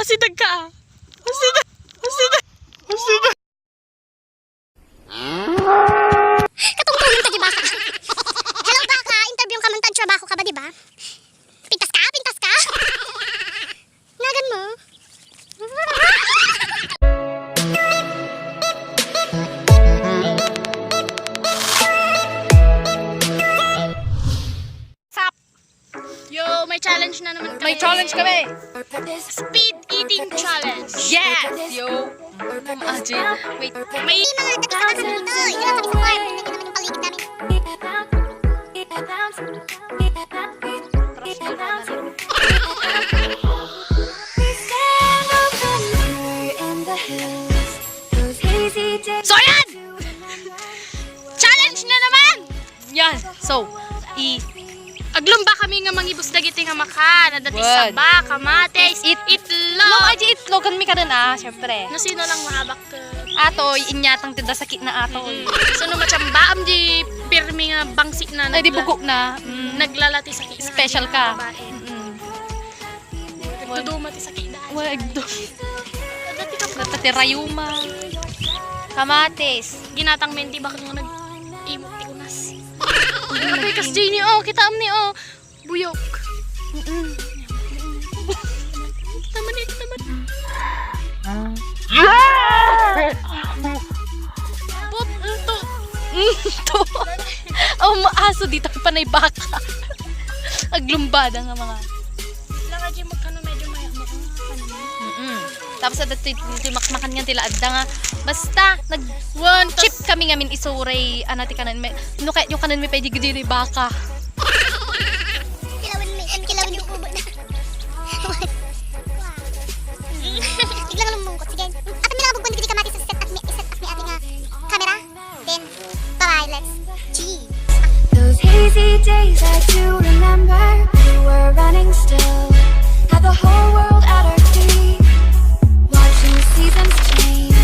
Masidag ka. Masidag. Masidag. Masidag. Katungtungin ka, di ba? Hello, baka. Interview ka man tan trabaho ka ba, di ba? Pintas ka? Pintas ka? Ngagan mo? Sap. Yo, may challenge na naman kami. May challenge kami. Speed eating challenge. Yes! Yo! Imagine. Wait. May mga taga-taga dito. Hindi lang kami sa farm. Tingnan naman yung paligid namin. So, yan! Challenge na naman! Yan. So, Aglumba kami nga mangibus dagiti nga maka. Nadati Word. saba, kamates, itlog. No, aji itlogan mi ka rin syempre. No, sino lang mahabak ka? Atoy, inyatang tida sakit na atoy. So, no machamba, di pirmi nga bangsik na. Ay, di bugok na. Naglalati sakit na. Special ka. Nagdudumati sakit na. Wag do. Nadati ka pa. Natati rayuma. Kamates. Ginatang menti baka nga nag-imok ti unas. Ay, kas Jenny, oh, kita amni, oh. Buyok. Taman eh, taman. Bot, to. To. Oh, maaso dito panay baka. Aglumbada nga mga. Laka dyan magkano medyo mayak-mak. Tapos at timakmakan nga tila adda nga. Basta One, chip kami ngamin isuray anati kanan may no kay yung kanan may pwede gidi baka. Kilawin yung kubo na. Biglang lumungkot. Sige. At may nabugban digdi kamatis sa set up mi ating camera. Then, bye-bye. Let's G. Those hazy days I do remember. We were running still, had the whole world at our feet, watching seasons change.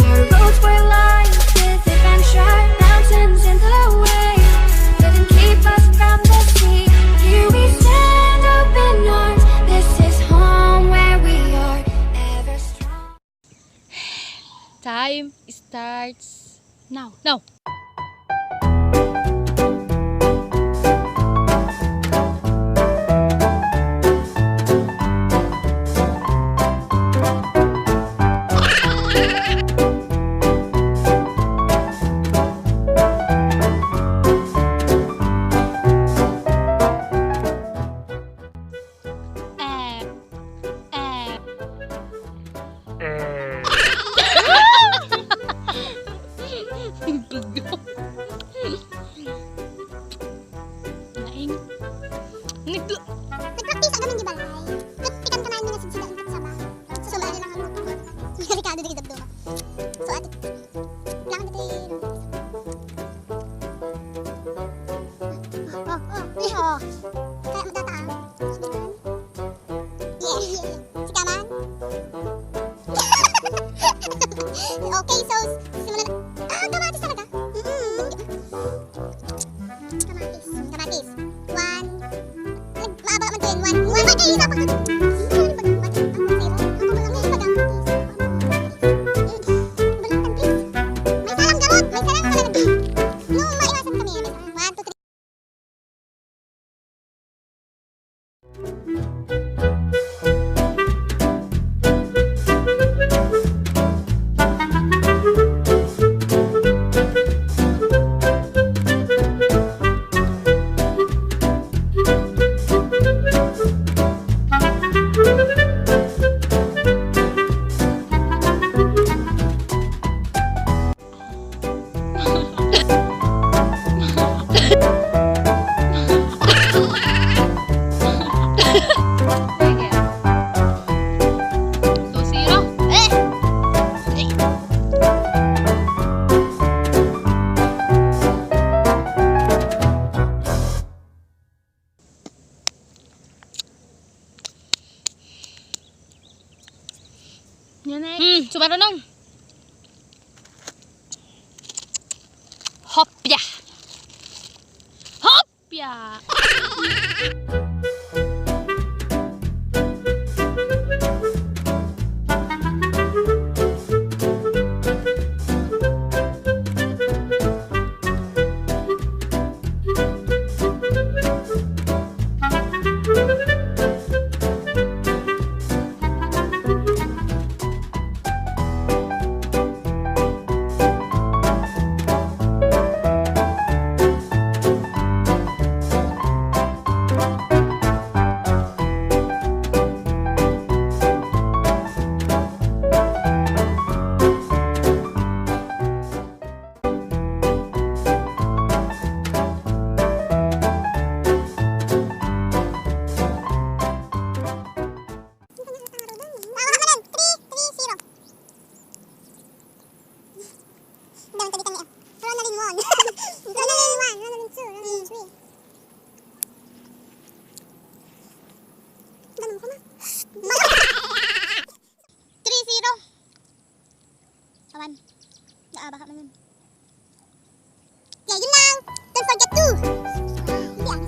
Our roads were lined with adventure, mountains in the way, couldn't keep us from the sea. Here we stand, open arms. This is home where we are, ever strong. Time starts now. Now. Nagpractice kami di balay. Pikan ka na yung sila ang sama. Susumali lang ang luto. Delikado dito dabdoma. So ati. Lang dito. Oh. Kaya madata ah. Yeah. Si Kaman. Okay, so simulan na. Kamatis talaga. Kamatis. One. Maaba man to yun. One. Ay, isa pa. May salang gamot. May salang gamot. No, maiwasan kami. 1, 2, 3. Sumarunong. Hopya. Hopya. baka naman. Yeah, yun lang. Don't forget to. Yeah.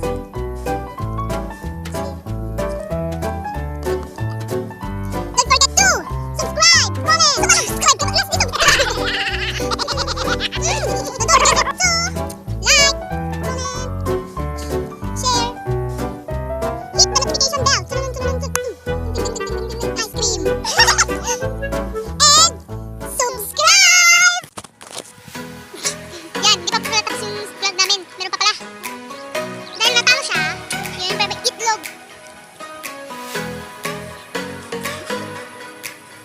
Don't forget to subscribe, comment. Subscribe ka. Let's dito. Don't forget to like, comment, share. Hit the notification bell. Ice cream. And subscribe! Yan, di pa pala tapos yung vlog namin. Meron pa pala. Dahil natalo siya, yun yung bebe itlog.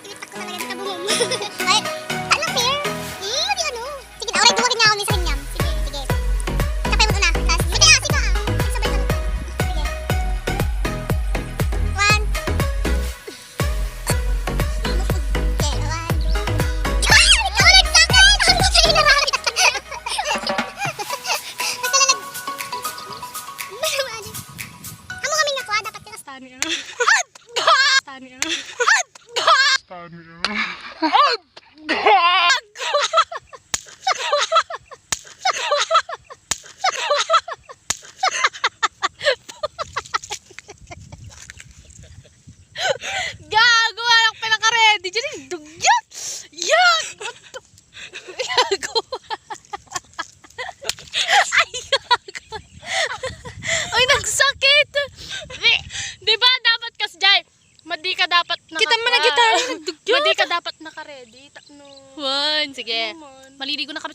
Initak ko talaga sa kabungong. Ay, ano fair? Di ano. Sige na, oray duwagin niya ako ni sa kanyam. Sige, sige. Kapay mo na. Tapos, sige ah. Sabay ka. Sige. 1. Gago! Anak pa naka-ready dyan. Dugyat! Yan! Gago! Ay, gago! Ay, nagsakit! Diba dapat kas Jai? Madi ka dapat Kita mo na kita. Madi ka dapat naka-ready. No. One, sige. Naman. Maliligo na kami.